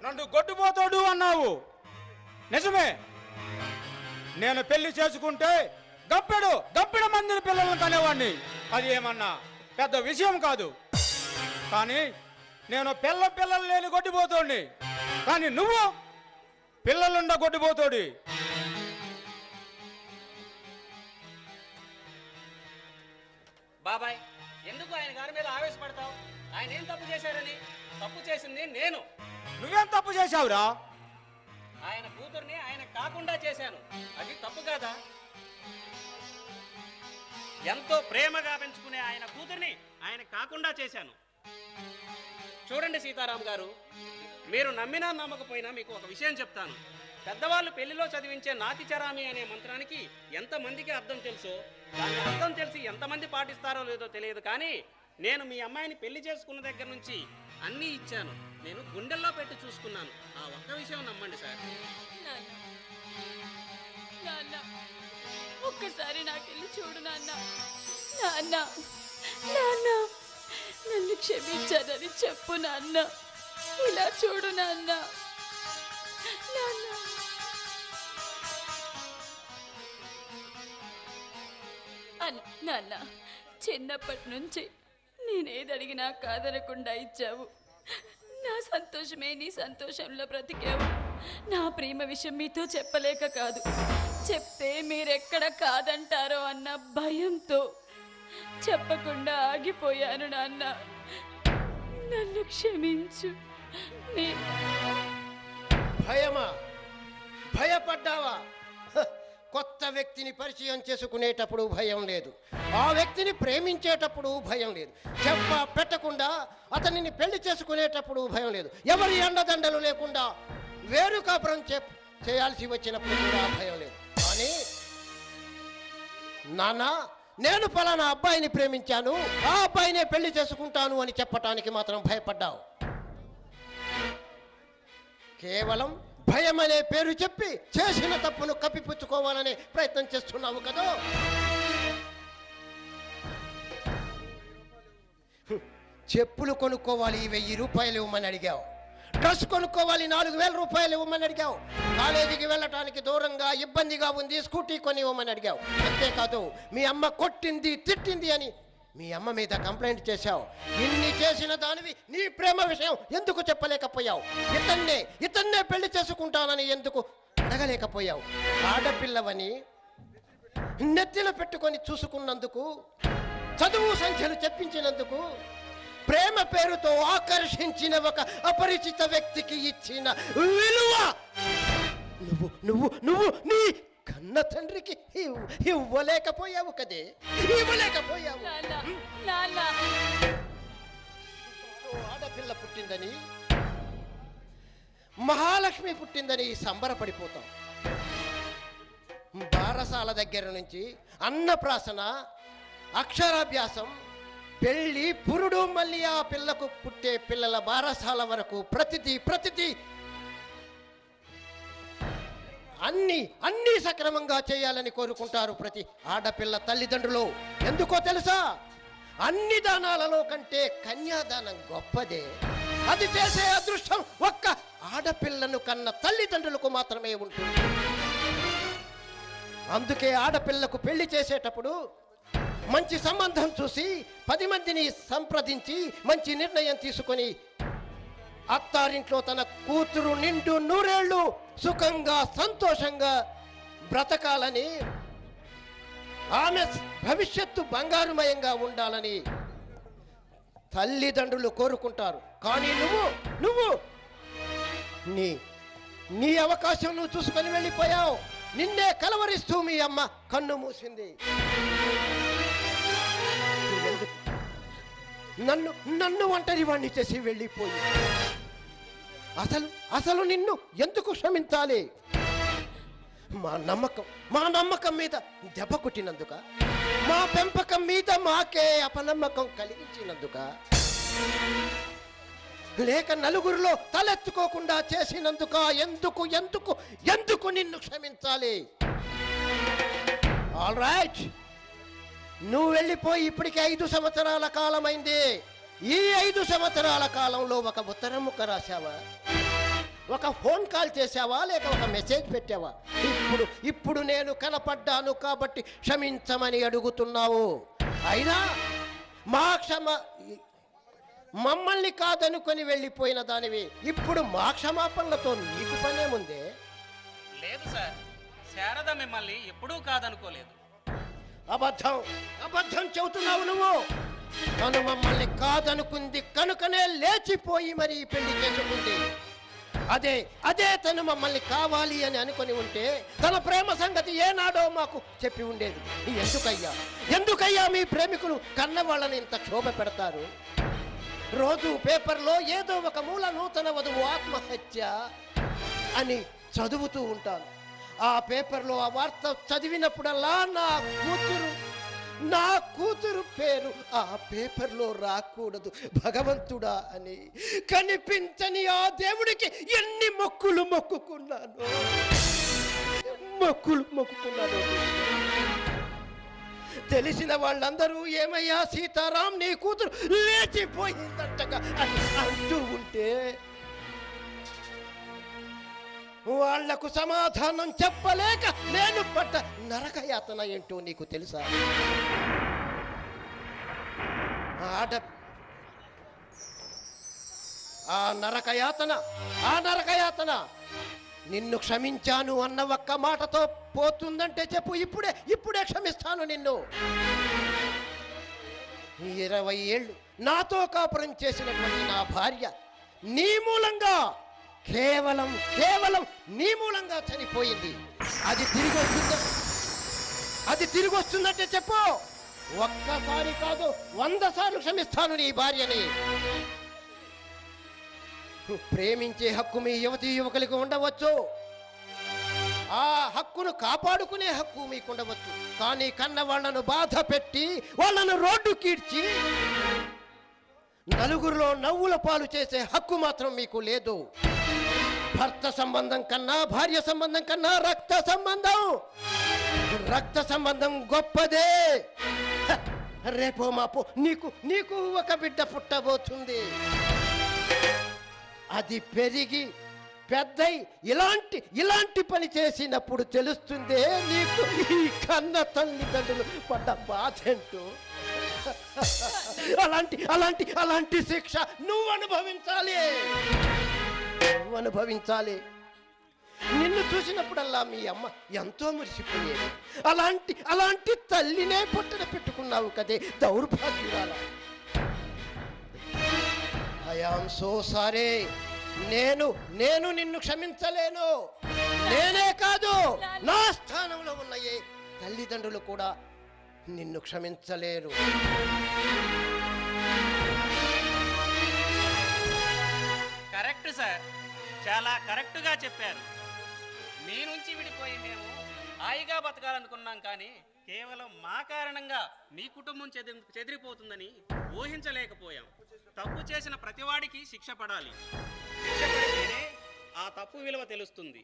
నన్ను గొడ్డుపోతాడు అన్నావు, నిజమే. నేను పెళ్లి చేసుకుంటే గప్పెడు మందిని పిల్లలను కనేవాడిని. అది ఏమన్నా పెద్ద విషయం కాదు. కానీ నేను పిల్లలు లేని గొడ్డిపోతాడిని. కానీ నువ్వు పిల్లలుండ గొడ్డిపోతాడు. బాబాయ్, ఎందుకు ఆయన గారి మీద ఆవేశపడతావు? ఆయన ఏం తప్పు చేశారని? తప్పు చేసింది నేను. నువ్వేం తప్పు చేశావురా? ఆయన కూతుర్ని ఆయన కాకుండా చేశాను. అది తప్పు కాదా? ఎంతో ప్రేమగా పెంచుకునే ఆయన కూతుర్ని ఆయన కాకుండా చేశాను. చూడండి సీతారాం గారు, మీరు నమ్మినా నమ్మకపోయినా మీకు ఒక విషయం చెప్తాను. పెద్దవాళ్ళు పెళ్లిలో చదివించే నాతిచరామి అనే మంత్రానికి ఎంతమందికి అర్థం తెలుసో, దాని అర్థం తెలిసి ఎంతమంది పాటిస్తారో లేదో తెలియదు. కానీ నేను మీ అమ్మాయిని పెళ్లి చేసుకున్న దగ్గర నుంచి అన్నీ ఇచ్చాను. నేను గుండెల్లో పెట్టి చూసుకున్నాను. ఆ ఒక్క విషయం నమ్మండి సార్. ఒక్కసారి నాకెళ్ళి చూడు నాన్న. నాన్న నాన్న నన్ను క్షమించానని చెప్పు నాన్న. ఇలా చూడు నాన్న. నాన్న నాన్న, చిన్నప్పటి నుంచి నేనేది అడిగినా కాదనకుండా ఇచ్చావు. నా సంతోషమే నీ సంతోషంలో బ్రతికావు. నా ప్రేమ విషయం మీతో చెప్పలేక కాదు, చెప్తే మీరెక్కడ కాదంటారో అన్న భయంతో చెప్పకుండా ఆగిపోయాను నాన్న. నన్ను క్షమించు. భయమా? భయపడ్డావా? కొత్త వ్యక్తిని పరిచయం చేసుకునేటప్పుడు భయం లేదు, ఆ వ్యక్తిని ప్రేమించేటప్పుడు భయం లేదు, చెప్ప పెట్టకుండా అతనిని పెళ్లి చేసుకునేటప్పుడు భయం లేదు, ఎవరి అండదండలు లేకుండా వేరు కాపురం చేయాల్సి వచ్చినప్పుడు కూడా భయం లేదు. కానీ నాన్న, నేను పలానా అబ్బాయిని ప్రేమించాను, ఆ అబ్బాయినే పెళ్లి చేసుకుంటాను అని చెప్పటానికి మాత్రం భయపడ్డావు. కేవలం భయం అనే పేరు చెప్పి చేసిన తప్పును కప్పిపుచ్చుకోవాలనే ప్రయత్నం చేస్తున్నావు కదా. చెప్పులు కొనుక్కోవాలి 1000 రూపాయలు ఇవ్వమని అడిగావు, డ్రెస్ కొనుక్కోవాలి 4000 రూపాయలు ఇవ్వమని అడిగావు, కాలేజీకి వెళ్ళటానికి దూరంగా ఇబ్బందిగా ఉంది స్కూటీ కొని ఇవ్వమని అడిగావు. అంతేకాదు మీ అమ్మ కొట్టింది తిట్టింది అని మీ అమ్మ మీద కంప్లైంట్ చేశావు. ఇన్ని చేసిన దానివి నీ ప్రేమ విషయం ఎందుకు చెప్పలేకపోయావు? ఇతన్నే పెళ్లి చేసుకుంటానని ఎందుకు అడగలేకపోయావు? ఆడపిల్లవని నెత్తిలో పెట్టుకొని చూసుకున్నందుకు, చదువు సంఖ్యలు చెప్పించినందుకు, ప్రేమ పేరుతో ఆకర్షించిన ఒక అపరిచిత వ్యక్తికి ఇచ్చిన విలువ నువ్వు నీ కన్న తండ్రికి ఇవ్వలేకపోయావు కదే, ఇవ్వలేకపోయావు. ఆడపిల్ల పుట్టిందని, మహాలక్ష్మి పుట్టిందని సంబరపడిపోతాం. బారసాల దగ్గర నుంచి అన్నప్రాసన, అక్షరాభ్యాసం, పెళ్ళి, పురుడు, మళ్ళీ ఆ పిల్లకు పుట్టే పిల్లల బారసాల వరకు ప్రతిదీ అన్నీ సక్రమంగా చేయాలని కోరుకుంటారు ప్రతి ఆడపిల్ల తల్లిదండ్రులు. ఎందుకో తెలుసా? అన్ని దానాలలో కంటే కన్యాదానం గొప్పదే. అది చేసే అదృష్టం ఒక్క ఆడపిల్లను కన్న తల్లిదండ్రులకు మాత్రమే ఉంటుంది. అందుకే ఆడపిల్లకు పెళ్లి చేసేటప్పుడు మంచి సంబంధం చూసి 10 మందిని సంప్రదించి మంచి నిర్ణయం తీసుకొని అత్తారింట్లో తన కూతురు నిండు 100 ఏళ్ళు సుఖంగా సంతోషంగా బ్రతకాలని, ఆమె భవిష్యత్తు బంగారుమయంగా ఉండాలని తల్లిదండ్రులు కోరుకుంటారు. కానీ నువ్వు నీ అవకాశం నువ్వు చూసుకొని వెళ్ళిపోయావు. నిన్నే కలవరిస్తూ మీ అమ్మ కన్ను మూసింది. నన్ను ఒంటరి వాణ్ణి చేసి వెళ్ళిపోయి అసలు నిన్ను ఎందుకు క్షమించాలి? మా నమ్మకం మీద దెబ్బ కొట్టినందుక, మా పెంపకం మీద మాకే అపనమ్మకం కలిగించినందుక, లేక నలుగురిలో తలెత్తుకోకుండా చేసినందుక? ఎందుకు నిన్ను క్షమించాలి? ఆల్ రైట్, నువ్వు వెళ్ళిపోయి ఇప్పటికే 5 సంవత్సరాల కాలమైంది. ఈ 5 సంవత్సరాల కాలంలో ఒక ఉత్తరం ముక్క రాశావా, ఒక ఫోన్ కాల్ చేసావా, లేక ఒక మెసేజ్ పెట్టావా? ఇప్పుడు నేను కనపడ్డాను కాబట్టి క్షమించమని అడుగుతున్నావు. అయినా మమ్మల్ని కాదనుకొని వెళ్ళిపోయిన దానివి ఇప్పుడు మా క్షమాపణలతో నీకు పనేముందే? లేదు సార్, శారద మిమ్మల్ని ఎప్పుడూ కాదనుకోలేదు. అబద్ధం చెబుతున్నావు నువ్వు. తను మమ్మల్ని కాదనుకుంది కనుకనే లేచిపోయి మరి పెళ్లి చేసుకుంది. అదే తను మమ్మల్ని కావాలి అని అనుకుని ఉంటే తన ప్రేమ సంగతి ఏనాడో మాకు చెప్పి ఉండేది. ఎందుకయ్యా మీ ప్రేమికులు కన్నవాళ్ళని ఇంత క్షోభ పెడతారు? రోజు పేపర్లో ఏదో ఒక మూల నూతన వధువు ఆత్మహత్య అని చదువుతూ ఉంటాను. ఆ పేపర్లో ఆ వార్త చదివినప్పుడల్లా నా కూతురు పేరు ఆ పేపర్లో రాకూడదు భగవంతుడా అని కనిపించని ఆ దేవుడికి ఎన్ని మొక్కులు మొక్కుకున్నాను. తెలిసిన వాళ్ళందరూ ఏమయ్యా సీతారాం నీ కూతురు లేచిపోయిందంటగా అని అంటూ ఉంటే వాళ్లకు సమాధానం చెప్పలేక నేను పడ్డ నరకయాతన ఏంటో నీకు తెలుసా? ఆ నరకయాతన నిన్ను క్షమించాను అన్న ఒక్క మాటతో పోతుందంటే చెప్పు. ఇప్పుడే క్షమిస్తాను నిన్ను. 20 ఏళ్ళు నాతో కాపురం చేసినటువంటి నా భార్య నీ మూలంగా కేవలం నీ మూలంగా చనిపోయింది. అది తిరిగి వస్తుందంటే చెప్పు. ఒక్కసారి కాదు 100 సార్లు క్షమిస్తాను నీ భార్యని. ప్రేమించే హక్కు మీ యువకులకు ఉండవచ్చు, ఆ హక్కును కాపాడుకునే హక్కు మీకు ఉండవచ్చు. కానీ కన్న వాళ్ళను బాధ పెట్టి వాళ్ళను రోడ్డు కీడ్చి నలుగురిలో నవ్వుల పాలు చేసే హక్కు మాత్రం మీకు లేదు. భర్త సంబంధం కన్నా భార్య సంబంధం కన్నా రక్త సంబంధం గొప్పదే. రేపో మాపో నీకు ఒక బిడ్డ పుట్టబోతుంది. అది పెరిగి పెద్దై ఇలాంటి పని చేసినప్పుడు తెలుస్తుందే నీకు ఈ కన్న తల్లిదండ్రులు పడ్డ బాధ ఏంటో. అలాంటి శిక్ష నువ్వు అనుభవించాలి. నిన్ను చూసినప్పుడల్లా మీ అమ్మ ఎంతో మురిసిపోయేది. అలాంటి తల్లినే పొట్టన పెట్టుకున్నావు కదే దౌర్భాగ్యురాల. I am so sorry. నేను నిన్ను క్షమించలేను. నేనే కాదు, నా స్థానంలో ఉన్న ఏ తల్లిదండ్రులు కూడా నిన్ను క్షమించలేరు. కరెక్ట్ సార్, చాలా కరెక్ట్గా చెప్పారు. మీ నుంచి విడిపోయి మేము హాయిగా బతకాలనుకున్నాం, కానీ కేవలం మా కారణంగా మీ కుటుంబం చెదిరిపోతుందని ఊహించలేకపోయాం. తప్పు చేసిన ప్రతివాడికి శిక్ష పడాలి. శిక్ష పడితేనే ఆ తప్పు విలువ తెలుస్తుంది.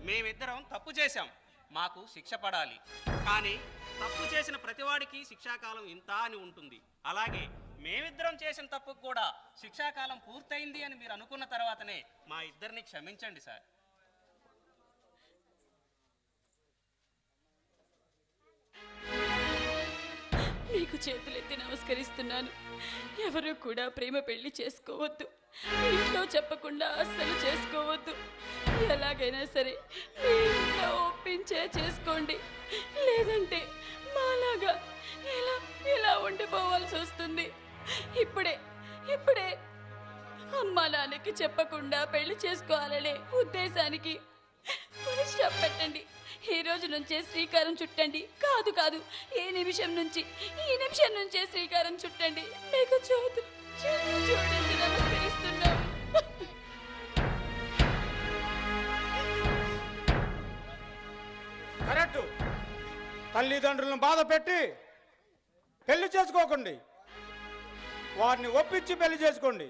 మేమిద్దరం తప్పు చేశాం, మాకు శిక్ష పడాలి. కానీ తప్పు చేసిన ప్రతివాడికి శిక్షాకాలం ఇంత అని ఉంటుంది. అలాగే మేమిద్దరం చేసిన తప్పుకు కూడా శిక్షాకాలం పూర్తయింది అని మీరు అనుకున్న తర్వాతనే మా ఇద్దరిని క్షమించండి సార్. మీకు చేతులెత్తి నమస్కరిస్తున్నాను. ఎవరు కూడా ప్రేమ పెళ్లి చేసుకోవద్దు. ఇంట్లో చెప్పకుండా అస్సలు చేసుకోవద్దు. ఎలాగైనా సరే మీ ఇంట్లో ఒప్పించే చేసుకోండి. లేదంటే మాలాగా ఇలా ఉండిపోవాల్సి వస్తుంది. ఇప్పుడే అమ్మా నాన్నకి చెప్పకుండా పెళ్లి చేసుకోవాలనే ఉద్దేశానికి స్టాప్ పెట్టండి. ఈ రోజు నుంచే శ్రీకారం చుట్టండి. కాదు ఈ నిమిషం నుంచే శ్రీకారం చుట్టండి. మీకు చూడండి నమస్కరిస్తున్నాము. కరెక్ట్. తల్లిదండ్రులను బాధ పెట్టి పెళ్లి చేసుకోకండి. వారిని ఒప్పించి పెళ్లి చేసుకోండి.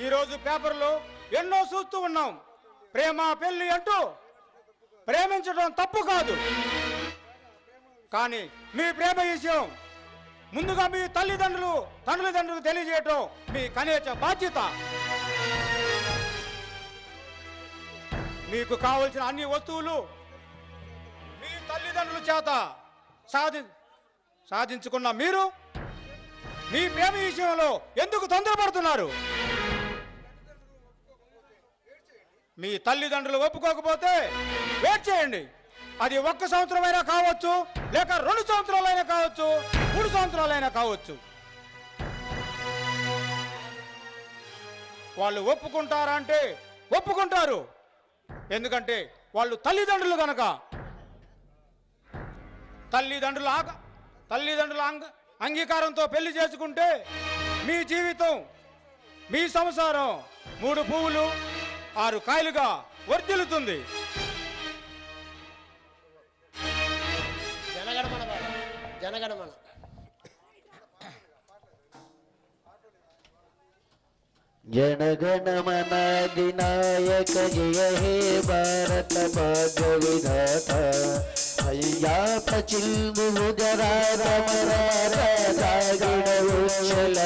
ఈరోజు పేపర్లో ఎన్నో చూస్తూ ఉన్నాం. ప్రేమ పెళ్లి అంటూ ప్రేమించడం తప్పు కాదు, కానీ మీ ప్రేమ విషయం ముందుగా మీ తల్లిదండ్రులకు తెలియజేయటం మీ కనీస బాధ్యత. మీకు కావలసిన అన్ని వస్తువులు మీ తల్లిదండ్రుల చేత సాధించుకున్న మీరు మీ ప్రేమ విషయంలో ఎందుకు తొందరపడుతున్నారు? మీ తల్లిదండ్రులు ఒప్పుకోకపోతే వెయిట్ చేయండి. అది 1 సంవత్సరమైనా కావచ్చు, లేక 2 సంవత్సరాలైనా కావచ్చు, 3 సంవత్సరాలైనా కావచ్చు. వాళ్ళు ఒప్పుకుంటారా అంటే ఒప్పుకుంటారు. ఎందుకంటే వాళ్ళు తల్లిదండ్రులు కనుక. తల్లిదండ్రుల అంగీకారంతో పెళ్లి చేసుకుంటే మీ జీవితం, మీ సంసారం 3 పువ్వులు 6 కాయలుగా వర్ధిల్లుతుంది. జనగణమన బాబా, జనగణమన. जनगणमन अधिनायक जय हे भारत भाग्य विधाता अय्या पचिल गुजरात उच्छल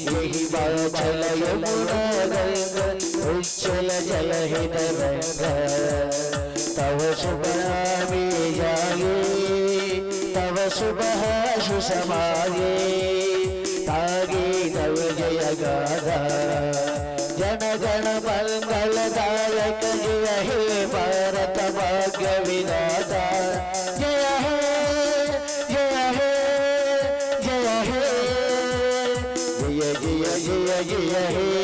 यही बाचल यमुना गंगा उच्छल जल हे तव शुभ नामे जागे तव शुभ सुसमागे तागे नव जय गाधा जनगण मंगलदायक जय हे भारत भाग्य विधाता जय हे जय हे जय हे जय जय जय जय हे